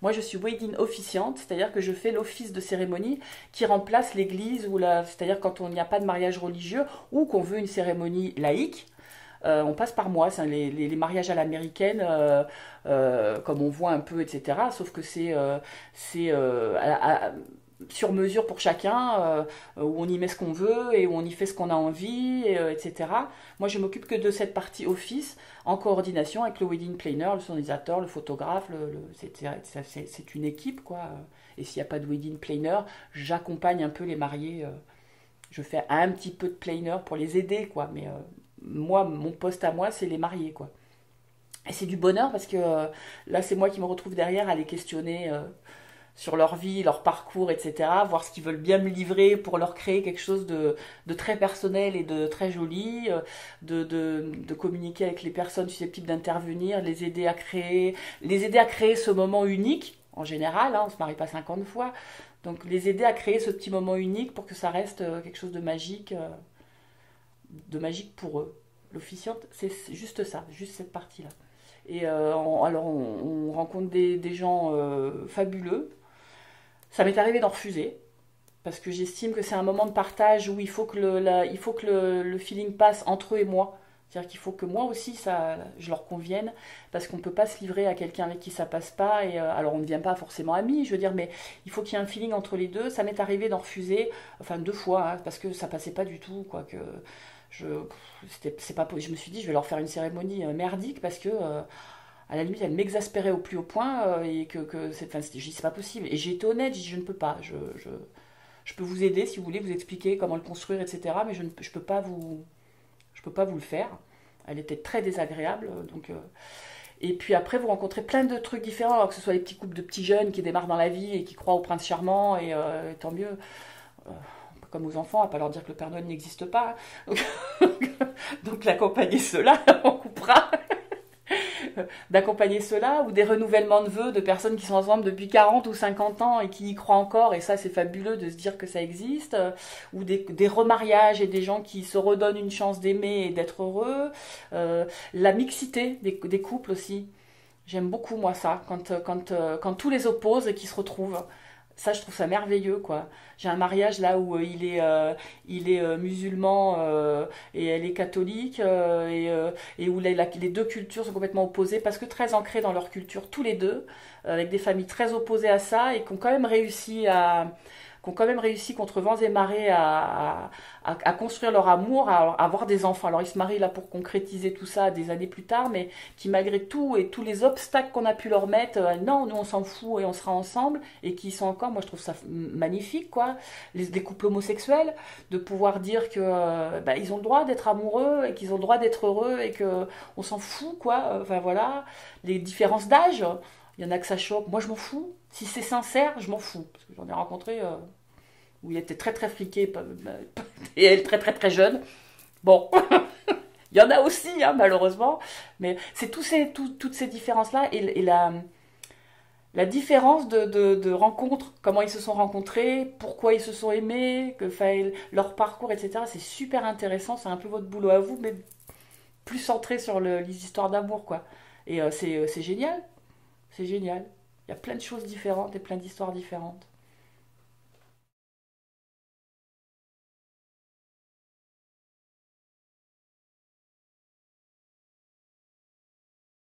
Moi, je suis wedding officiante, c'est-à-dire que je fais l'office de cérémonie qui remplace l'église ou c'est-à-dire quand on n'y a pas de mariage religieux ou qu'on veut une cérémonie laïque. On passe par moi, c'est les mariages à l'américaine, comme on voit un peu, etc. Sauf que c'est sur mesure pour chacun, où on y met ce qu'on veut et où on y fait ce qu'on a envie, etc. Moi, je m'occupe que de cette partie office, en coordination avec le wedding planner, le sonorisateur, le photographe, c'est une équipe, quoi. Et s'il n'y a pas de wedding planner, j'accompagne un peu les mariés. Je fais un petit peu de planner pour les aider, quoi. Mais moi, mon poste à moi, c'est les mariés, quoi. Et c'est du bonheur parce que là, c'est moi qui me retrouve derrière à les questionner sur leur vie, leur parcours, etc. Voir ce qu'ils veulent bien me livrer pour leur créer quelque chose de très personnel et de très joli, de communiquer avec les personnes susceptibles d'intervenir, les aider à créer ce moment unique. En général, hein, on se marie pas 50 fois. Donc les aider à créer ce petit moment unique pour que ça reste quelque chose de magique pour eux. L'officiante, c'est juste ça, juste cette partie-là. Et alors on rencontre des gens fabuleux. Ça m'est arrivé d'en refuser parce que j'estime que c'est un moment de partage où il faut que le feeling passe entre eux et moi. C'est-à-dire qu'il faut que moi aussi, je leur convienne, parce qu'on ne peut pas se livrer à quelqu'un avec qui ça passe pas. Et alors, on ne devient pas forcément amis, je veux dire, mais il faut qu'il y ait un feeling entre les deux. Ça m'est arrivé d'en refuser, enfin 2 fois, hein, parce que ça passait pas du tout, quoi. Que je, c'est pas, je me suis dit, je vais leur faire une cérémonie merdique, parce que à la limite, elle m'exaspérait au plus haut point, et j'ai dit, c'est pas possible. Et j'ai été honnête, j'ai dit, je ne peux pas. Je peux vous aider si vous voulez, vous expliquer comment le construire, etc. Mais je peux pas vous le faire. Elle était très désagréable. Et puis après, vous rencontrez plein de trucs différents, alors que ce soit les petits couples de petits jeunes qui démarrent dans la vie et qui croient au prince charmant, et tant mieux. Euh, Comme aux enfants, à pas leur dire que le Père Noël n'existe pas. Donc, donc l'accompagner cela, on coupera. D'accompagner cela, ou des renouvellements de vœux de personnes qui sont ensemble depuis 40 ou 50 ans et qui y croient encore, et ça c'est fabuleux de se dire que ça existe, ou des remariages et des gens qui se redonnent une chance d'aimer et d'être heureux, la mixité des couples aussi. J'aime beaucoup moi ça, quand tous les opposent et qui se retrouvent. Ça, je trouve ça merveilleux, quoi. J'ai un mariage là où il est musulman et elle est catholique et où les deux cultures sont complètement opposées parce que très ancrées dans leur culture, tous les deux, avec des familles très opposées à ça et qui ont quand même réussi contre vents et marées à construire leur amour, à avoir des enfants. Alors ils se marient là pour concrétiser tout ça des années plus tard, mais qui malgré tout et tous les obstacles qu'on a pu leur mettre, non, nous on s'en fout et on sera ensemble, et qui sont encore, moi je trouve ça magnifique, quoi. Les couples homosexuels, de pouvoir dire que ils ont le droit d'être amoureux et qu'ils ont le droit d'être heureux et que on s'en fout, quoi. Enfin voilà, les différences d'âge. Il y en a que ça choque. Moi, je m'en fous. Si c'est sincère, je m'en fous. Parce que j'en ai rencontré où il était très très friqué et elle très très très jeune. Bon, il y en a aussi, hein, malheureusement. Mais c'est toutes ces différences-là et la différence de rencontres, comment ils se sont rencontrés, pourquoi ils se sont aimés, leur parcours, etc. C'est super intéressant. C'est un peu votre boulot à vous, mais plus centré sur les histoires d'amour, quoi. Et c'est génial. C'est génial. Il y a plein de choses différentes et plein d'histoires différentes.